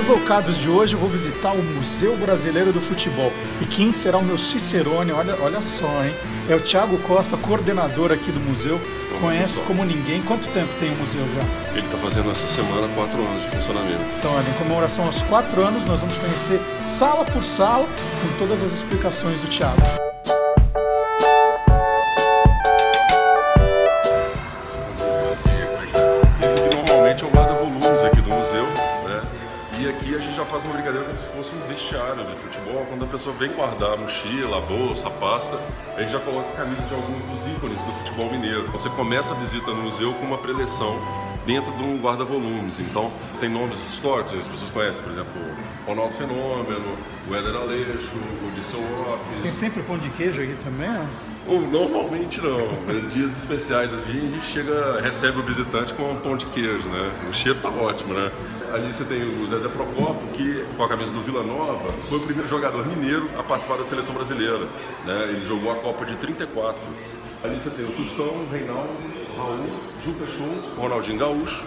Deslocados de hoje eu vou visitar o Museu Brasileiro do Futebol. E quem será o meu cicerone, olha só, hein? É o Thiago Costa, coordenador aqui do museu. Conhece como ninguém. Quanto tempo tem o museu já? Ele está fazendo essa semana 4 anos de funcionamento. Então, olha, em comemoração aos 4 anos, nós vamos conhecer sala por sala, com todas as explicações do Thiago. Esse aqui normalmente é o guarda-volumes aqui do museu, né? E aqui a gente já faz uma brincadeira como se fosse um vestiário de futebol. Quando a pessoa vem guardar a mochila, a bolsa, a pasta, a gente já coloca a camisa de alguns dos ícones do futebol mineiro. Você começa a visita no museu com uma preleção dentro de um guarda-volumes. Então, tem nomes históricos, as pessoas conhecem, por exemplo, Ronaldo Fenômeno, o Éder Aleixo, o Dirceu Lopes. Tem sempre pão de queijo aqui também, né? Normalmente não. Em dias especiais assim, a gente recebe o visitante com um pão de queijo, né? O cheiro tá ótimo, né? Ali você tem o Zezé Procópio, que com a camisa do Vila Nova foi o primeiro jogador mineiro a participar da seleção brasileira, né? Ele jogou a Copa de 34. Ali você tem o Tostão, o Reinaldo, Raul, Juca Show, Ronaldinho Gaúcho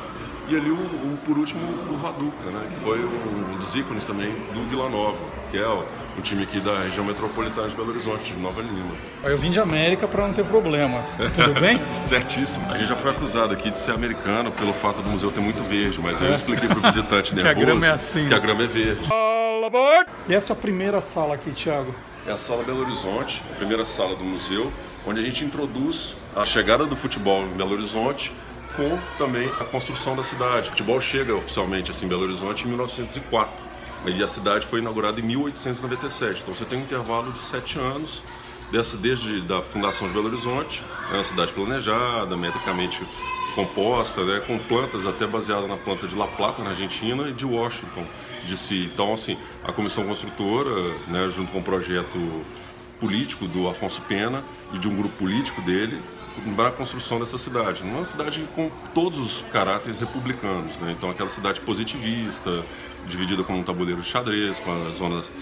e ali por último o Vaduca, né? Que foi um dos ícones também do Vila Nova, que é o time aqui da região metropolitana de Belo Horizonte, de Nova Lima. Eu vim de América para não ter problema. Tudo bem? Certíssimo. A gente já foi acusado aqui de ser americano pelo fato do museu ter muito verde, mas eu expliquei para o visitante nervoso que a grama é assim. Que a grama é verde. E essa primeira sala aqui, Thiago? É a Sala Belo Horizonte, a primeira sala do museu, onde a gente introduz a chegada do futebol em Belo Horizonte com também a construção da cidade. O futebol chega oficialmente assim, em Belo Horizonte em 1904. E a cidade foi inaugurada em 1897, então você tem um intervalo de 7 anos desde a fundação de Belo Horizonte. É uma cidade planejada, metricamente composta, né, com plantas até baseadas na planta de La Plata, na Argentina, e de Washington, D.C. Então, assim, a comissão construtora, né, junto com o projeto político do Afonso Pena e de um grupo político dele, para a construção dessa cidade. Uma cidade com todos os caráteres republicanos, né? Então, aquela cidade positivista, dividida como um tabuleiro de xadrez, com as zonas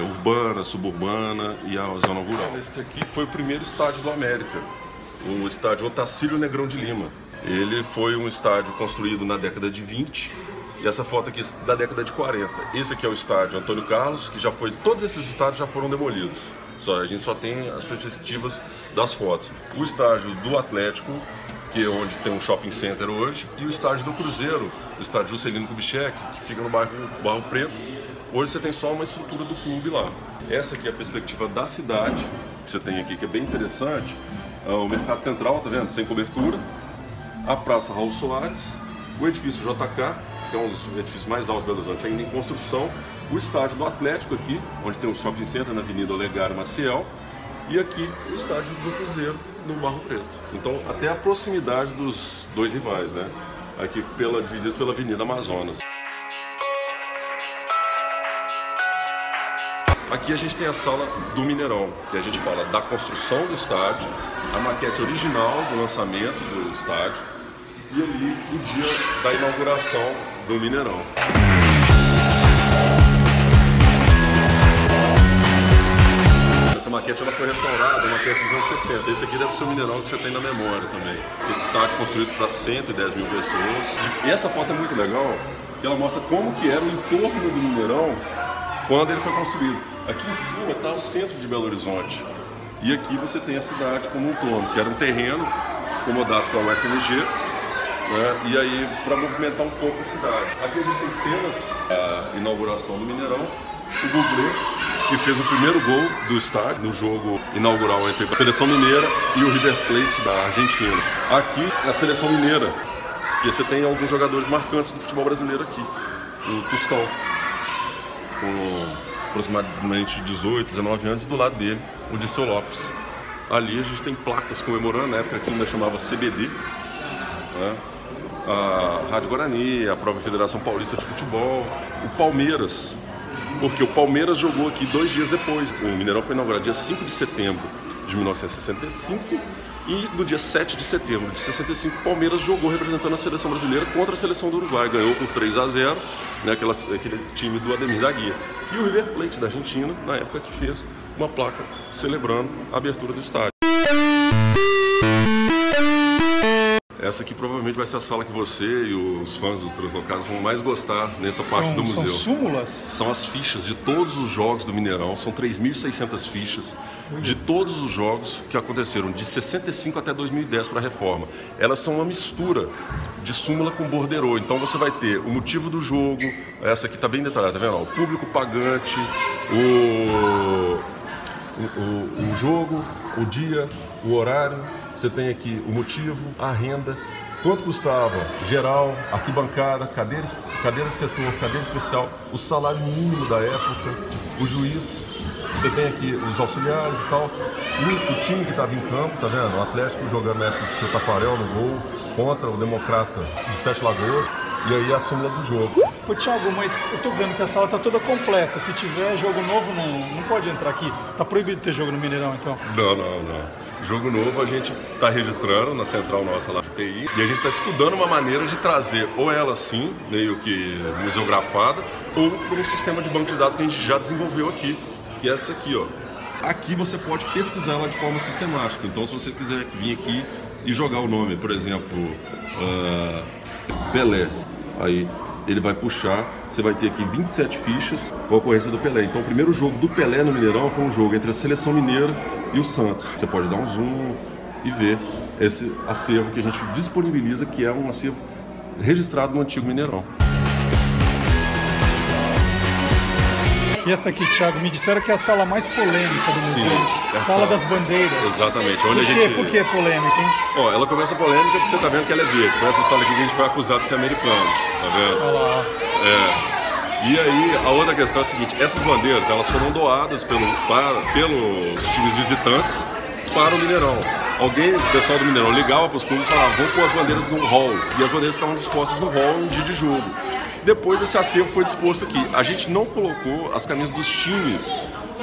urbana, suburbana e a zona rural. Esse aqui foi o primeiro estádio do América, o estádio Otacílio Negrão de Lima. Ele foi um estádio construído na década de 20 e essa foto aqui da década de 40. Esse aqui é o estádio Antônio Carlos, que já foi, todos esses estádios já foram demolidos. A gente só tem as perspectivas das fotos. O estádio do Atlético, que é onde tem um shopping center hoje, e o estádio do Cruzeiro, o estádio Juscelino Kubitschek, que fica no bairro Barro Preto. Hoje você tem só uma estrutura do clube lá. Essa aqui é a perspectiva da cidade, que você tem aqui, que é bem interessante. O Mercado Central, tá vendo? Sem cobertura. A Praça Raul Soares, o edifício JK, que é um dos edifícios mais altos do Belo Horizonte, ainda em construção. O estádio do Atlético aqui, onde tem o shopping center na Avenida Olegário Maciel. E aqui o estádio do Cruzeiro, no Barro Preto. Então, até a proximidade dos dois rivais, né? Aqui divididos pela Avenida Amazonas. Aqui a gente tem a sala do Mineirão, que a gente fala da construção do estádio, a maquete original do lançamento do estádio e ali o dia da inauguração do Mineirão. Essa maquete ela foi restaurada, uma maquete dos anos 60. Esse aqui deve ser o Mineirão que você tem na memória também. Esse estádio construído para 110 mil pessoas. E essa foto é muito legal, que ela mostra como que era o entorno do Mineirão quando ele foi construído. Aqui em cima está o centro de Belo Horizonte. E aqui você tem a cidade como um todo, que era um terreno acomodado com a UFMG, né? E aí para movimentar um pouco a cidade. Aqui a gente tem cenas da inauguração do Mineirão. O Google, que fez o primeiro gol do estádio no jogo inaugural entre a Seleção Mineira e o River Plate da Argentina. Aqui é a Seleção Mineira, que você tem alguns jogadores marcantes do futebol brasileiro aqui. O Tostão, com aproximadamente 18, 19 anos, e do lado dele, o Dirceu Lopes. Ali a gente tem placas comemorando, na época que ainda chamava CBD, né? A Rádio Guarani, a própria Federação Paulista de Futebol, o Palmeiras, porque o Palmeiras jogou aqui 2 dias depois. O Mineirão foi inaugurado dia 5 de setembro de 1965 e no dia 7 de setembro de 65 o Palmeiras jogou representando a seleção brasileira contra a seleção do Uruguai. Ganhou por 3-0, né, aquele time do Ademir da Guia. E o River Plate da Argentina, na época que fez uma placa celebrando a abertura do estádio. essa aqui provavelmente vai ser a sala que você e os fãs dos Translocados vão mais gostar nessa parte do museu. São súmulas? São as fichas de todos os jogos do Mineirão, são 3.600 fichas de todos os jogos que aconteceram de 65 até 2010 para a reforma. Elas são uma mistura de súmula com borderô, então você vai ter o motivo do jogo, essa aqui está bem detalhada, tá vendo? O público pagante, o jogo, o dia, o horário, você tem aqui o motivo, a renda, quanto custava, geral, arquibancada, cadeira de setor, cadeira especial, o salário mínimo da época, o juiz, você tem aqui os auxiliares e tal, o time que estava em campo, tá vendo? O Atlético jogando na época que tinha o Tafarel no gol, contra o Democrata de Sete Lagoas, e aí a súmula do jogo. Ô Thiago, mas eu tô vendo que a sala tá toda completa. Se tiver jogo novo, não pode entrar aqui. Tá proibido ter jogo no Mineirão, então? Não. Jogo novo a gente está registrando na central nossa lá de TI e a gente está estudando uma maneira de trazer ou ela assim, meio que museografada, ou por um sistema de banco de dados que a gente já desenvolveu aqui, que é essa aqui, ó. Aqui você pode pesquisar ela de forma sistemática, então se você quiser vir aqui e jogar o nome, por exemplo, Pelé, aí ele vai puxar, você vai ter aqui 27 fichas com a ocorrência do Pelé. Então o primeiro jogo do Pelé no Mineirão foi um jogo entre a Seleção Mineira e o Santos. Você pode dar um zoom e ver esse acervo que a gente disponibiliza, que é um acervo registrado no antigo Mineirão. E essa aqui, Thiago, me disseram que é a sala mais polêmica do museu. Sim, Sala das bandeiras. Exatamente. Por que polêmica, hein? Ó, ela começa polêmica porque você tá vendo que ela é verde. Foi essa sala aqui que a gente foi acusado de ser americano, tá vendo? Olha lá. E aí, a outra questão é a seguinte, essas bandeiras, elas foram doadas pelos times visitantes para o Mineirão. Alguém, o pessoal do Mineirão, ligava para os clubes e falava, vamos pôr as bandeiras no hall. E as bandeiras estavam dispostas no hall em dia de jogo. Depois esse acervo foi disposto aqui. A gente não colocou as camisas dos times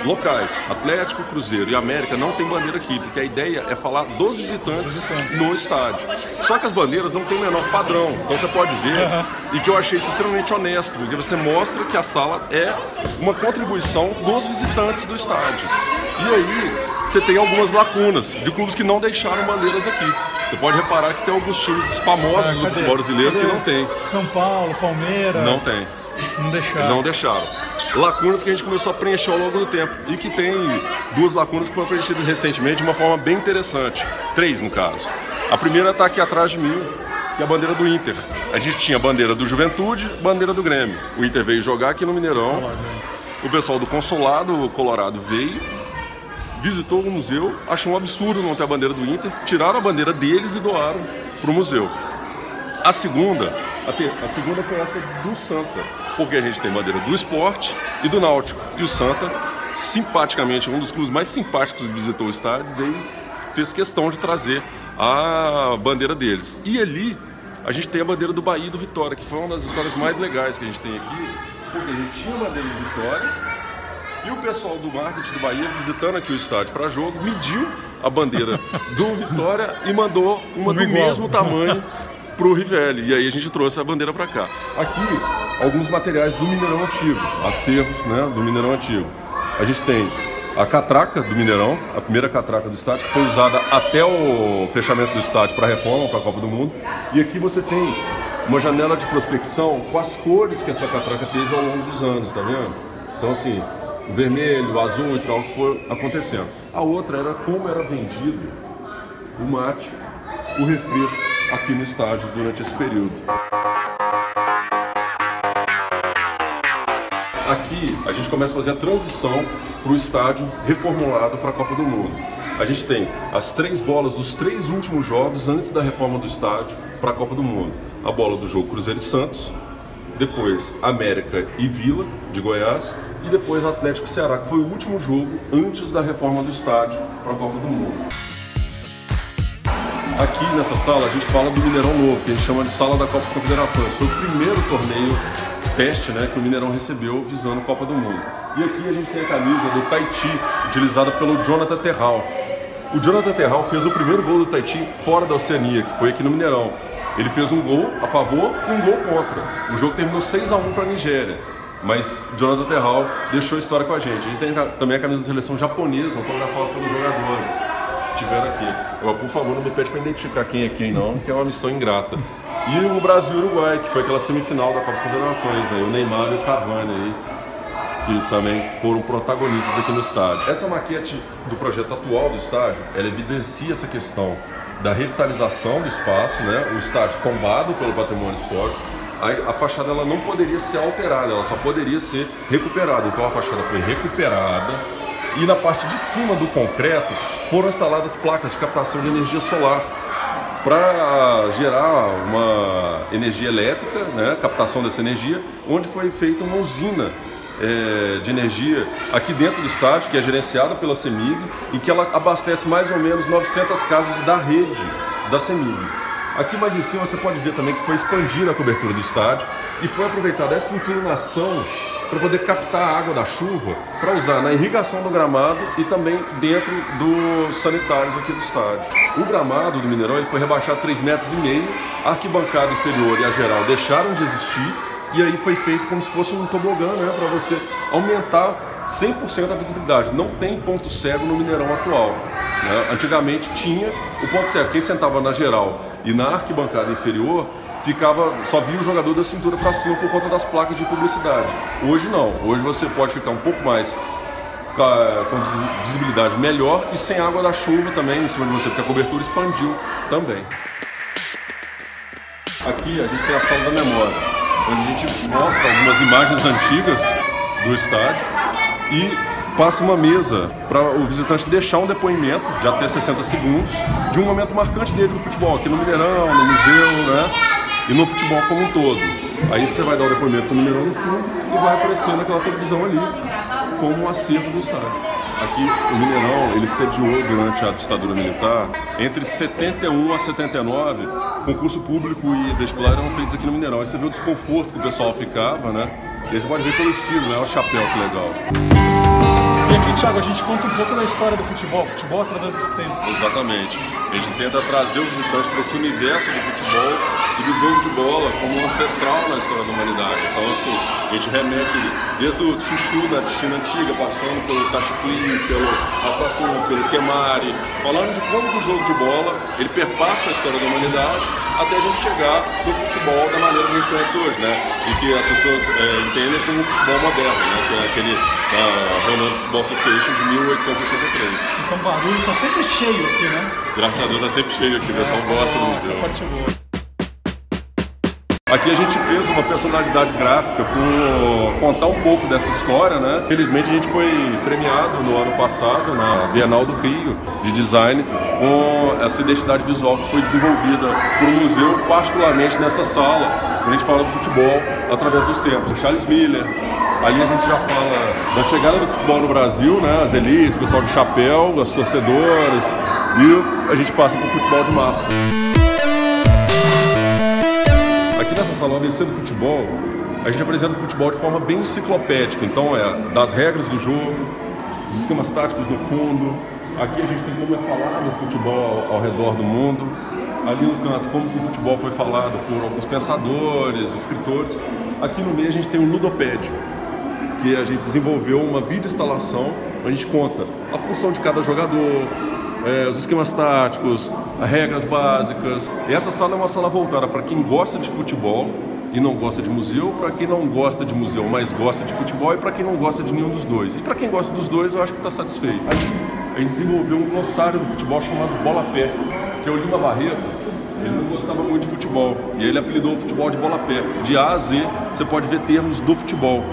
locais. Atlético, Cruzeiro e América não tem bandeira aqui, porque a ideia é falar dos visitantes no estádio. Só que as bandeiras não têm o menor padrão. Então você pode ver, e que eu achei isso extremamente honesto, porque você mostra que a sala é uma contribuição dos visitantes do estádio. E aí você tem algumas lacunas de clubes que não deixaram bandeiras aqui. Você pode reparar que tem alguns times famosos do futebol brasileiro que não tem. São Paulo, Palmeiras. Não tem. Não deixaram. Lacunas que a gente começou a preencher ao longo do tempo. E que tem duas lacunas que foram preenchidas recentemente de uma forma bem interessante. 3, no caso. A primeira está aqui atrás de mim, que é a bandeira do Inter. A gente tinha a bandeira do Juventude, bandeira do Grêmio. O Inter veio jogar aqui no Mineirão. O pessoal do Consulado Colorado veio, visitou o museu, achou um absurdo não ter a bandeira do Inter, tiraram a bandeira deles e doaram para o museu. A segunda foi essa do Santa, porque a gente tem bandeira do Sport e do Náutico. E o Santa, simpaticamente, um dos clubes mais simpáticos que visitou o estádio, fez questão de trazer a bandeira deles. E ali a gente tem a bandeira do Bahia e do Vitória, que foi uma das histórias mais legais que a gente tem aqui, porque a gente tinha a bandeira do Vitória, e o pessoal do marketing do Bahia, visitando aqui o estádio para jogo, mediu a bandeira do Vitória e mandou uma do mesmo tamanho para o Rivelli. E aí a gente trouxe a bandeira para cá. Aqui, alguns materiais do Mineirão Antigo, acervos, né, do Mineirão Antigo. A gente tem a catraca do Mineirão, a primeira catraca do estádio, que foi usada até o fechamento do estádio para a reforma, para a Copa do Mundo. E aqui você tem uma janela de prospecção com as cores que essa catraca teve ao longo dos anos, tá vendo? Então assim, o vermelho, o azul e tal, que foi acontecendo. A outra era como era vendido o mate, o refresco aqui no estádio durante esse período. Aqui a gente começa a fazer a transição para o estádio reformulado para a Copa do Mundo. A gente tem as 3 bolas dos 3 últimos jogos antes da reforma do estádio para a Copa do Mundo. A bola do jogo Cruzeiro e Santos, depois América e Vila de Goiás, e depois Atlético e Ceará, que foi o último jogo antes da reforma do estádio para a Copa do Mundo. Aqui nessa sala a gente fala do Mineirão Novo, que a gente chama de Sala da Copa das Confederações. Foi o primeiro torneio teste, né, que o Mineirão recebeu visando a Copa do Mundo. E aqui a gente tem a camisa do Tahiti, utilizada pelo Jonathan Terral. O Jonathan Terral fez o primeiro gol do Tahiti fora da Oceania, que foi aqui no Mineirão. Ele fez um gol a favor e um gol contra. O jogo terminou 6-1 para a Nigéria. Mas Jonathan Terral deixou a história com a gente. A gente tem também a camisa da seleção japonesa, autografada pelos jogadores. estiveram aqui. Eu, por favor, não me pede para identificar quem é quem não, que é uma missão ingrata. E o Brasil e o Uruguai, que foi aquela semifinal da Copa das Confederações, né? O Neymar e o Cavani aí, que também foram protagonistas aqui no estádio. Essa maquete do projeto atual do estádio, ela evidencia essa questão da revitalização do espaço, né? O estádio tombado pelo patrimônio histórico. A fachada ela não poderia ser alterada, ela só poderia ser recuperada. Então a fachada foi recuperada e na parte de cima do concreto foram instaladas placas de captação de energia solar para gerar uma energia elétrica, né? Captação dessa energia, onde foi feita uma usina de energia aqui dentro do estádio, que é gerenciada pela CEMIG e que ela abastece mais ou menos 900 casas da rede da CEMIG. Aqui mais em cima você pode ver também que foi expandir a cobertura do estádio e foi aproveitada essa inclinação para poder captar a água da chuva para usar na irrigação do gramado e também dentro dos sanitários aqui do estádio. O gramado do Mineirão ele foi rebaixado 3,5 metros, a arquibancada inferior e a geral deixaram de existir e aí foi feito como se fosse um tobogã, né, para você aumentar 100% a visibilidade. Não tem ponto cego no Mineirão atual, né? Antigamente tinha o ponto cego, quem sentava na geral e na arquibancada inferior só via o jogador da cintura para cima por conta das placas de publicidade. Hoje não, hoje você pode ficar um pouco mais com visibilidade melhor e sem água da chuva também em cima de você, porque a cobertura expandiu também. Aqui a gente tem a sala da memória, onde a gente mostra algumas imagens antigas do estádio e passa uma mesa para o visitante deixar um depoimento de até 60 segundos de um momento marcante dele do futebol, aqui no Mineirão, no museu, né? E no futebol como um todo. Aí você vai dar o depoimento no Mineirão no fundo e vai aparecer naquela televisão ali como um acervo do estádio. Aqui o Mineirão, ele sediou durante a ditadura militar, entre 71 a 79, concurso público e vestibular eram feitos aqui no Mineirão. Aí você vê o desconforto que o pessoal ficava, né? E aí você pode ver pelo estilo, né? Olha o chapéu, que legal. E aqui, Thiago, a gente conta um pouco da história do futebol através do tempo. Exatamente. A gente tenta trazer o visitante para esse universo do futebol e do jogo de bola como um ancestral na história da humanidade. Então, assim, a gente remete desde o Tsushu da China antiga, passando pelo Tachikui, pelo Aflatun, pelo Kemari, falando de como que o jogo de bola ele perpassa a história da humanidade até a gente chegar no futebol da maneira que a gente conhece hoje, né? E que as pessoas entendem como futebol moderno, né? Que é aquele Ronald Football Association de 1863. Então o barulho tá sempre cheio aqui, né? Graças a Deus tá sempre cheio aqui, o pessoal gosta do museu. Essa parte é boa. Aqui a gente fez uma personalidade gráfica para contar um pouco dessa história, né? Felizmente a gente foi premiado no ano passado na Bienal do Rio de Design com essa identidade visual que foi desenvolvida por um museu, particularmente nessa sala, quando a gente fala do futebol através dos tempos. O Charles Miller, ali a gente já fala da chegada do futebol no Brasil, né? As elites, o pessoal de chapéu, as torcedoras, e a gente passa para o futebol de massa. Aqui nessa sala, ao vencer do futebol, a gente apresenta o futebol de forma bem enciclopédica. Então das regras do jogo, dos esquemas táticos no fundo. Aqui a gente tem como é falado o futebol ao redor do mundo. Ali no canto, como que o futebol foi falado por alguns pensadores, escritores. Aqui no meio a gente tem o Ludopédio, que a gente desenvolveu uma videoinstalação, onde a gente conta a função de cada jogador, os esquemas táticos, as regras básicas. E essa sala é uma sala voltada para quem gosta de futebol e não gosta de museu, para quem não gosta de museu, mas gosta de futebol, e para quem não gosta de nenhum dos dois. E para quem gosta dos dois, eu acho que está satisfeito. A gente desenvolveu um glossário do futebol chamado Bola Pé, que é o Lima Barreto. Ele não gostava muito de futebol e ele apelidou o futebol de bola pé. De A a Z, você pode ver termos do futebol.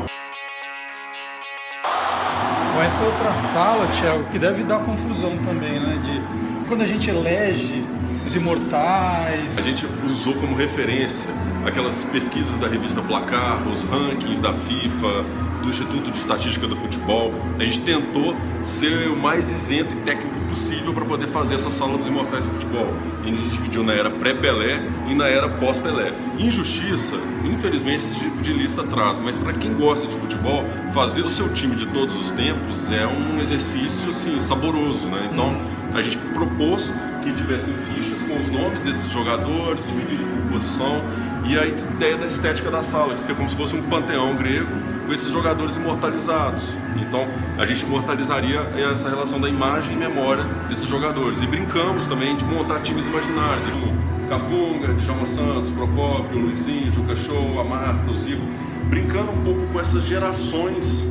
Essa outra sala, Thiago, que deve dar confusão também, né? De quando a gente elege os imortais. A gente usou como referência aquelas pesquisas da revista Placar, os rankings da FIFA, do Instituto de Estatística do Futebol. A gente tentou ser o mais isento e técnico possível para poder fazer essa sala dos imortais do futebol. E a gente dividiu na era pré-Pelé e na era pós-Pelé. Injustiça, infelizmente, esse tipo de lista traz, mas para quem gosta de futebol, fazer o seu time de todos os tempos é um exercício assim, saboroso, né? Então a gente propôs que tivessem fichas com os nomes desses jogadores, divididos por posição, e a ideia da estética da sala, de ser como se fosse um panteão grego, com esses jogadores imortalizados. Então a gente imortalizaria essa relação da imagem e memória desses jogadores. E brincamos também de montar times imaginários, como Cafunga, Djalma Santos, Procópio, Luizinho, Juca Show, a Marta, o Zico, brincando um pouco com essas gerações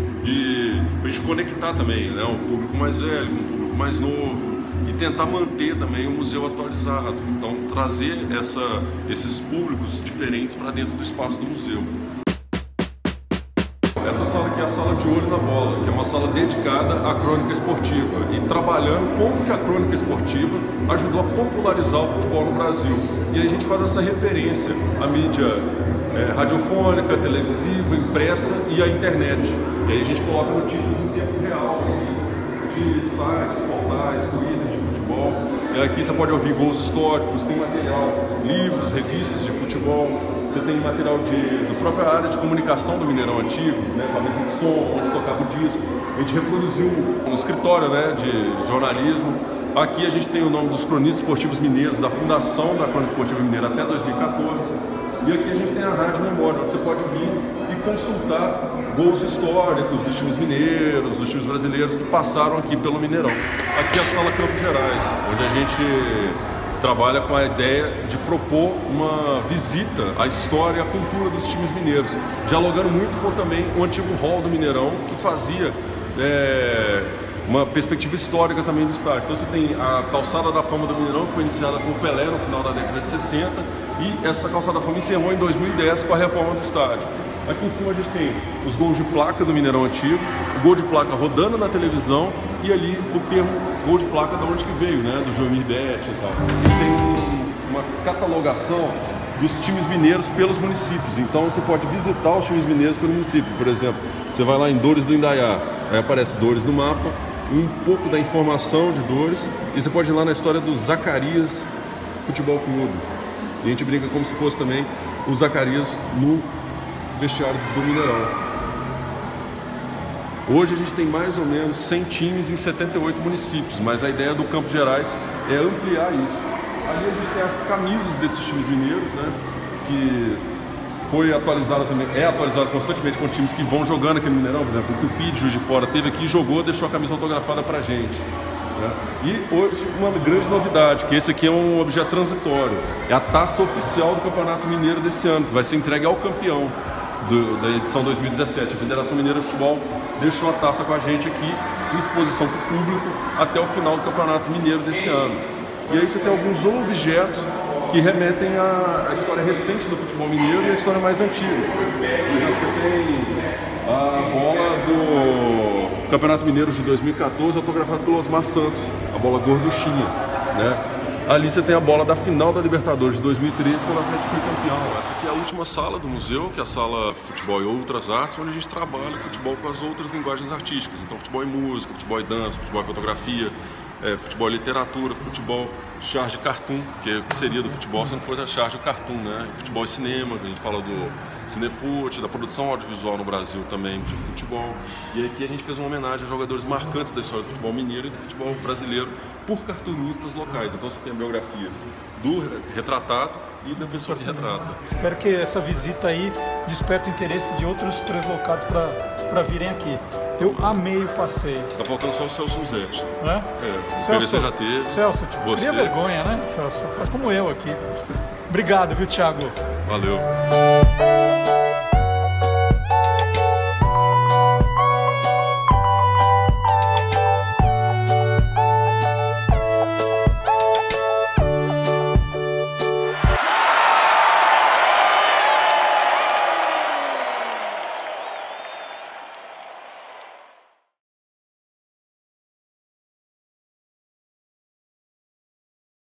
pra gente conectar também, né, um público mais velho, com um público mais novo, e tentar manter também o museu atualizado. Então trazer esses públicos diferentes para dentro do espaço do museu. Essa sala aqui é a sala de Olho na Bola, que é uma sala dedicada à crônica esportiva e trabalhando como que a crônica esportiva ajudou a popularizar o futebol no Brasil. E aí a gente faz essa referência à mídia radiofônica, televisiva, impressa e à internet. E aí a gente coloca notícias em tempo real de sites, portais, Twitter de futebol. E aqui você pode ouvir gols históricos, tem material, livros, revistas de futebol. Você tem material da própria área de comunicação do Mineirão antigo, né, com a mesa de som, onde tocava o disco. A gente reproduziu um escritório, né, de jornalismo. Aqui a gente tem o nome dos cronistas esportivos mineiros, da fundação da Crônica Esportiva Mineira até 2014. E aqui a gente tem a Rádio Memória, onde você pode vir e consultar gols históricos dos times mineiros, dos times brasileiros que passaram aqui pelo Mineirão. Aqui é a Sala Campos Gerais, onde a gente trabalha com a ideia de propor uma visita à história e à cultura dos times mineiros, dialogando muito com também o antigo hall do Mineirão, que fazia uma perspectiva histórica também do estádio. Então você tem a Calçada da Fama do Mineirão, que foi iniciada com o Pelé no final da década de 60, e essa Calçada da Fama encerrou em 2010 com a reforma do estádio. Aqui em cima a gente tem os gols de placa do Mineirão antigo, o gol de placa rodando na televisão e ali o termo gol de placa de onde que veio, né? Do Joemir Bete e tal. A gente tem uma catalogação dos times mineiros pelos municípios, então você pode visitar os times mineiros pelo município. Por exemplo, você vai lá em Dores do Indaiá, aí aparece Dores no mapa, um pouco da informação de Dores, e você pode ir lá na história do Zacarias Futebol Clube. E a gente brinca como se fosse também o Zacarias no vestiário do Mineirão. Hoje a gente tem mais ou menos 100 times em 78 municípios, mas a ideia do Campos Gerais é ampliar isso. Ali a gente tem as camisas desses times mineiros, né, que foi atualizada também, é atualizada constantemente com times que vão jogando aqui no Mineirão. Por exemplo, o Tupi de Juiz de Fora teve aqui, jogou, deixou a camisa autografada pra gente. E hoje uma grande novidade, que esse aqui é um objeto transitório, é a taça oficial do Campeonato Mineiro desse ano, que vai ser entregue ao campeão da edição 2017. A Federação Mineira de Futebol deixou a taça com a gente aqui, em exposição para o público, até o final do Campeonato Mineiro desse ano. E aí você tem alguns objetos que remetem à história recente do futebol mineiro e à história mais antiga. Por exemplo, você tem a bola do Campeonato Mineiro de 2014, autografada pelo Osmar Santos, a bola gorduchinha, né? Ali você tem a bola da final da Libertadores de 2013, quando o Atlético foi campeão. Essa aqui é a última sala do museu, que é a sala Futebol e Outras Artes, onde a gente trabalha futebol com as outras linguagens artísticas. Então, futebol e música, futebol e dança, futebol e fotografia, futebol e literatura, futebol, charge cartoon, que seria do futebol se não fosse a charge cartoon, né? Futebol e cinema, que a gente fala do Cinefute, da produção audiovisual no Brasil também de futebol. E aqui a gente fez uma homenagem a jogadores marcantes da história do futebol mineiro e do futebol brasileiro por cartunistas locais. Então você tem a biografia do retratado e da pessoa que retrata. Espero que essa visita aí desperte o interesse de outros translocados para virem aqui. Eu amei o passeio. Tá faltando só o Celso Zete. Celso, você já teve. Celso, você. Cria vergonha, né, Celso? Faz como eu aqui. Obrigado, viu, Thiago? Valeu.